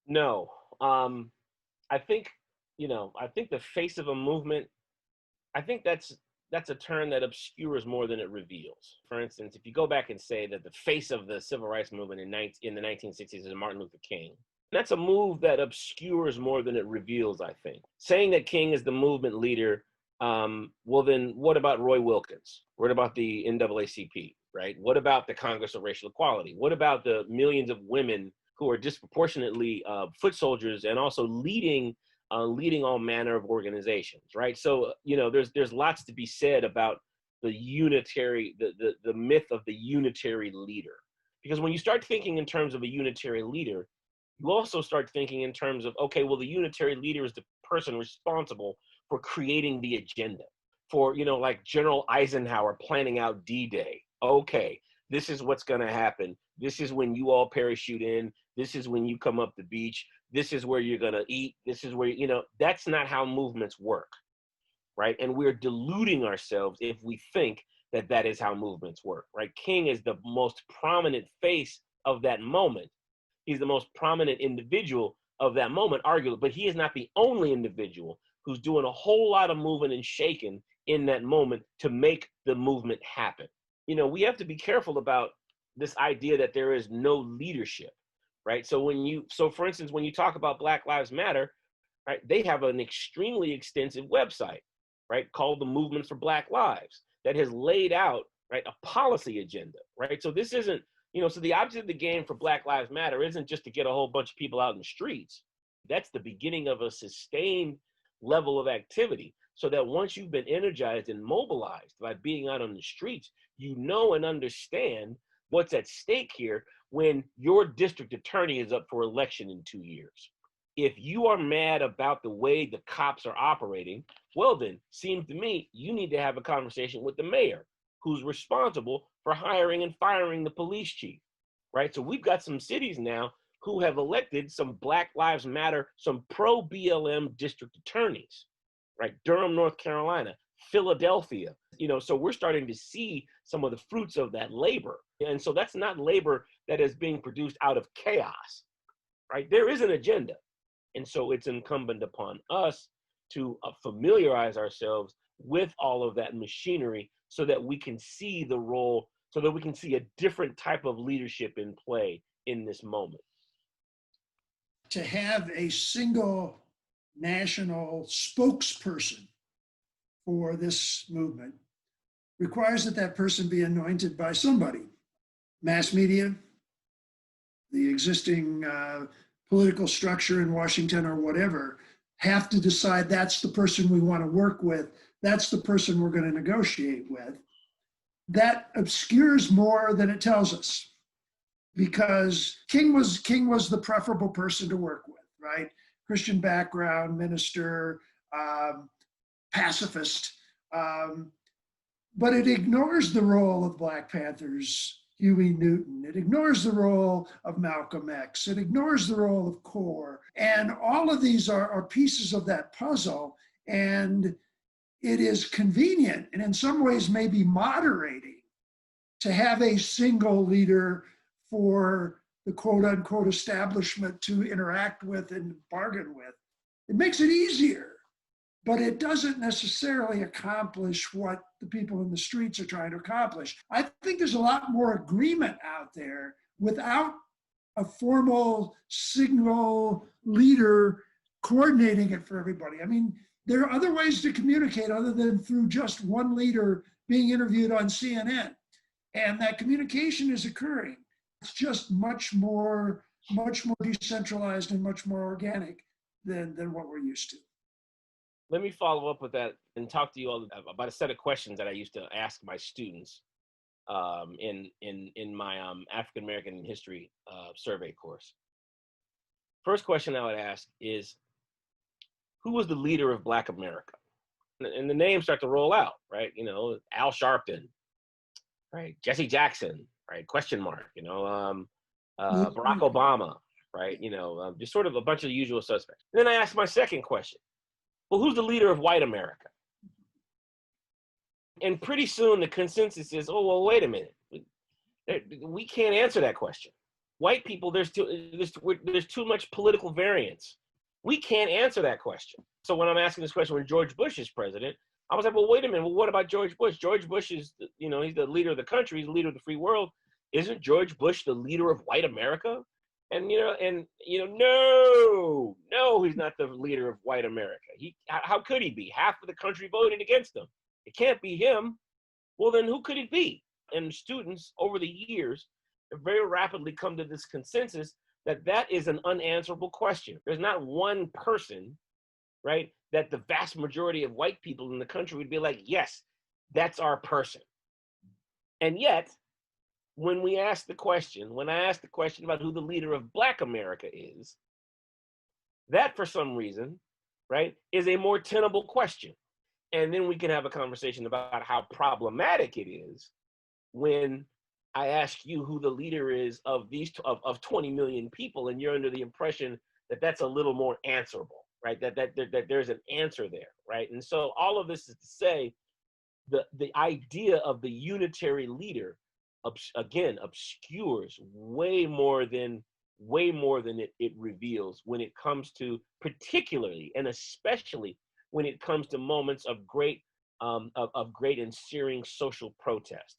No. I think, I think the face of a movement, I think that's a term that obscures more than it reveals. For instance, if you go back and say that the face of the civil rights movement in the 1960s is Martin Luther King, that's a move that obscures more than it reveals, I think. Saying that King is the movement leader, well, then what about Roy Wilkins? What about the NAACP, right? What about the Congress of Racial Equality? What about the millions of women who are disproportionately foot soldiers and also leading all manner of organizations, right? So, there's lots to be said about the myth of the unitary leader. Because when you start thinking in terms of a unitary leader, you also start thinking in terms of, okay, well, the unitary leader is the person responsible for creating the agenda, for, like General Eisenhower planning out D-Day. Okay, this is what's going to happen. This is when you all parachute in. This is when you come up the beach. This is where you're going to eat. This is where, that's not how movements work, right? And we're deluding ourselves if we think that that is how movements work, right? King is the most prominent face of that moment. He's the most prominent individual of that moment, arguably, but he is not the only individual who's doing a whole lot of moving and shaking in that moment to make the movement happen. We have to be careful about this idea that there is no leadership, right? So for instance, when you talk about Black Lives Matter, right, they have an extremely extensive website, right, called the Movement for Black Lives that has laid out, right, a policy agenda, right? So this isn't, so the object of the game for Black Lives Matter isn't just to get a whole bunch of people out in the streets. That's the beginning of a sustained level of activity, so that once you've been energized and mobilized by being out on the streets, you know and understand what's at stake here when your district attorney is up for election in 2 years. If you are mad about the way the cops are operating, well then, seems to me, you need to have a conversation with the mayor, who's responsible for hiring and firing the police chief, right? So we've got some cities now who have elected some Black Lives Matter, some pro-BLM district attorneys, right? Durham, North Carolina, Philadelphia, so we're starting to see some of the fruits of that labor. And so that's not labor that is being produced out of chaos, right? There is an agenda. And so it's incumbent upon us to familiarize ourselves with all of that machinery so that we can see the role, so that we can see a different type of leadership in play in this moment. To have a single national spokesperson for this movement requires that that person be anointed by somebody. Mass media, the existing political structure in Washington or whatever, have to decide that's the person we want to work with, that's the person we're going to negotiate with. That obscures more than it tells us, because King was the preferable person to work with, right? Christian background, minister, pacifist, but it ignores the role of Black Panthers, Huey Newton. It ignores the role of Malcolm X. It ignores the role of CORE. And all of these are pieces of that puzzle. And it is convenient and in some ways maybe moderating to have a single leader for the quote unquote establishment to interact with and bargain with. It makes it easier, but it doesn't necessarily accomplish what the people in the streets are trying to accomplish. I think there's a lot more agreement out there without a formal signal leader coordinating it for everybody. I mean, there are other ways to communicate other than through just one leader being interviewed on CNN. And that communication is occurring. It's just much more decentralized and much more organic than what we're used to. Let me follow up with that and talk to you all about a set of questions that I used to ask my students in my African American history survey course. First question I would ask is, who was the leader of Black America? And the names start to roll out, right? Al Sharpton, right? Jesse Jackson, right? Question mark, Barack Obama, right? Just sort of a bunch of the usual suspects. And then I asked my second question. Well, who's the leader of white America? And pretty soon the consensus is, oh, well, wait a minute. We can't answer that question, white people, there's too much political variance. We can't answer that question. So when I'm asking this question, when George Bush is president, I was like, well, wait a minute. Well, what about George Bush? George Bush is, he's the leader of the country. He's the leader of the free world. Isn't George Bush the leader of white America? And, no, he's not the leader of white America. How could he be? Half of the country voted against him. It can't be him. Well, then who could it be? And students over the years have very rapidly come to this consensus that is an unanswerable question. There's not one person, right, that the vast majority of white people in the country would be like, yes, that's our person. And yet, when I ask the question about who the leader of Black America is, that for some reason, right, is a more tenable question. And then we can have a conversation about how problematic it is when I ask you who the leader is of of 20 million people, and you're under the impression that that's a little more answerable, right? That there's an answer there, right? And so all of this is to say, the idea of the unitary leader, again, obscures way more than it reveals when it comes to, particularly and especially when it comes to moments of great and searing social protest.